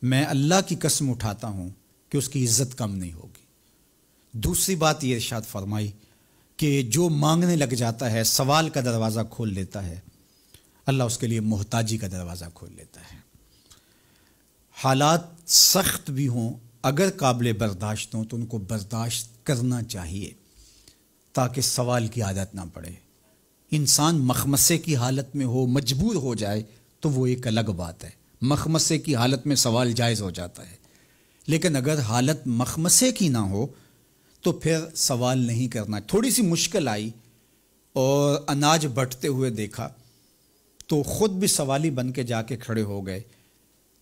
میں اللہ کی قسم اٹھاتا ہوں کہ اس کی عزت کم نہیں ہوگی۔ دوسری بات یہ ارشاد فرمائی کہ جو مانگنے لگ جاتا ہے، سوال کا دروازہ کھول لیتا ہے، اللہ اس کے لیے محتاجی کا دروازہ کھول لیتا ہے۔ حالات سخت بھی ہوں، اگر قابل برداشت ہوں تو ان کو برداشت کرنا چاہیے تاکہ سوال کی عادت نہ پڑے۔ انسان مخمصے کی حالت میں ہو، مجبور ہو جائے تو وہ ایک الگ بات ہے، مخمصے کی حالت میں سوال جائز ہو جاتا ہے، لیکن اگر حالت مخمصے کی نہ ہو تو پھر سوال نہیں کرنا۔ تھوڑی سی مشکل آئی اور اناج بٹتے ہوئے دیکھا تو خود بھی سوالی بن کے جا کے کھڑے ہو گئے،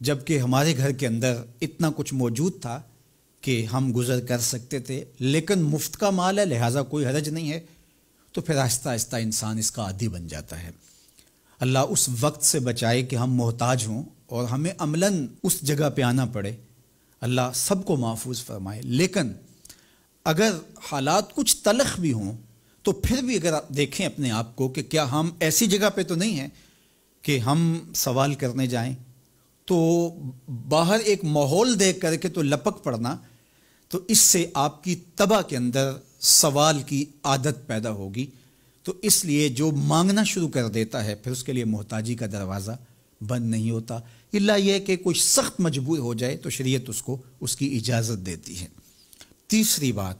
جبکہ ہمارے گھر کے اندر اتنا کچھ موجود تھا کہ ہم گزر کر سکتے تھے، لیکن مفت کا مال ہے لہٰذا کوئی حرج نہیں ہے، تو پھر آہستہ آہستہ انسان اس کا عادی بن جاتا ہے۔ اللہ اس وقت سے بچائے کہ ہم محتاج ہوں اور ہمیں عملاً اس جگہ پہ آنا پڑے، اللہ سب کو محفوظ فرمائے۔ لیکن اگر حالات کچھ تلخ بھی ہوں تو پھر بھی اگر آپ دیکھیں اپنے آپ کو کہ کیا ہم ایسی جگہ پہ تو نہیں ہیں کہ ہم سوال کرنے جائیں، تو باہر ایک ماحول دیکھ کر کے تو لپک پڑنا، تو اس سے آپ کی طبع کے اندر سوال کی عادت پیدا ہوگی۔ تو اس لیے جو مانگنا شروع کر دیتا ہے پھر اس کے لیے محتاجی کا دروازہ بند نہیں ہوتا، الا یہ کہ کوئی سخت مجبور ہو جائے تو شریعت اس کو اس کی اجازت دیتی ہے۔ تیسری بات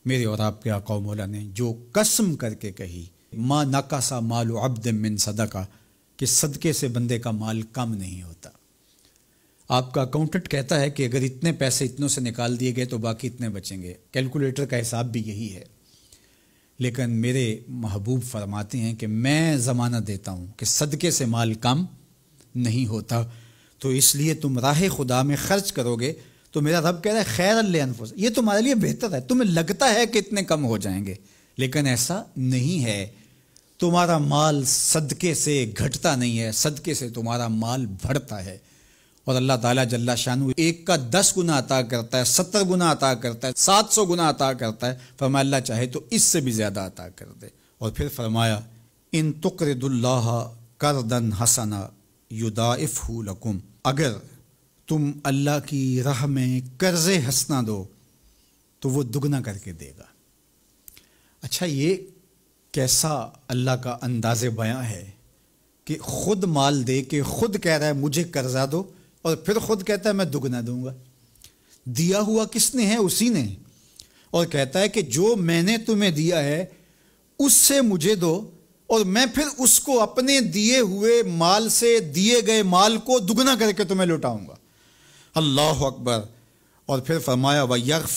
میرے اور آپ کے آقا و مولا نے جو قسم کر کے کہی، ما نقص مال عبد من صدقہ، کہ صدقے سے بندے کا مال کم نہیں ہوتا۔ آپ کا اکاؤنٹنٹ کہتا ہے کہ اگر اتنے پیسے اتنوں سے نکال دیے گئے تو باقی اتنے بچیں گے، کیلکولیٹر کا حساب بھی یہی ہے، لیکن میرے محبوب فرماتے ہیں کہ میں ضمانت دیتا ہوں کہ صدقے سے مال کم نہیں ہوتا، تو اس لیے تم راہ خدا میں خرچ کرو گے تو میرا رب کہہ رہا ہے خیر لانفسکم، یہ تمہارے لیے بہتر ہے۔ تمہیں لگتا ہے کہ اتنے کم ہو جائیں گے، لیکن ایسا نہیں ہے۔ تمہارا مال صدقے سے گھٹتا نہیں ہے، صدقے سے تمہارا مال بڑھتا ہے، اور اللہ تعالیٰ جل شانہ ایک کا 10 گنا عطا کرتا ہے، 70 گنا عطا کرتا ہے، 700 گنا عطا کرتا ہے۔ فرمایا اللہ چاہے تو اس سے بھی زیادہ عطا کر دے، اور پھر فرمایا ان تقرض اللہ قرضا حسنا یضاعفہ لکم، اگر تم اللہ کی راہ میں قرض حسنہ دو تو وہ دگنا کر کے دے گا۔ اچھا، یہ کیسا اللہ کا انداز بیاں ہے کہ خود مال دے کے خود کہہ رہا ہے مجھے قرضہ دو، اور پھر خود کہتا ہے میں دگنا دوں گا۔ دیا ہوا کس نے ہے؟ اسی نے، اور کہتا ہے کہ جو میں نے تمہیں دیا ہے اس سے مجھے دو، اور میں پھر اس کو اپنے دیے ہوئے مال سے دیے گئے مال کو دگنا کر کے تمہیں لوٹاؤں گا۔ اللہ اکبر۔ اور پھر فرمایا وَيَغْفِرْ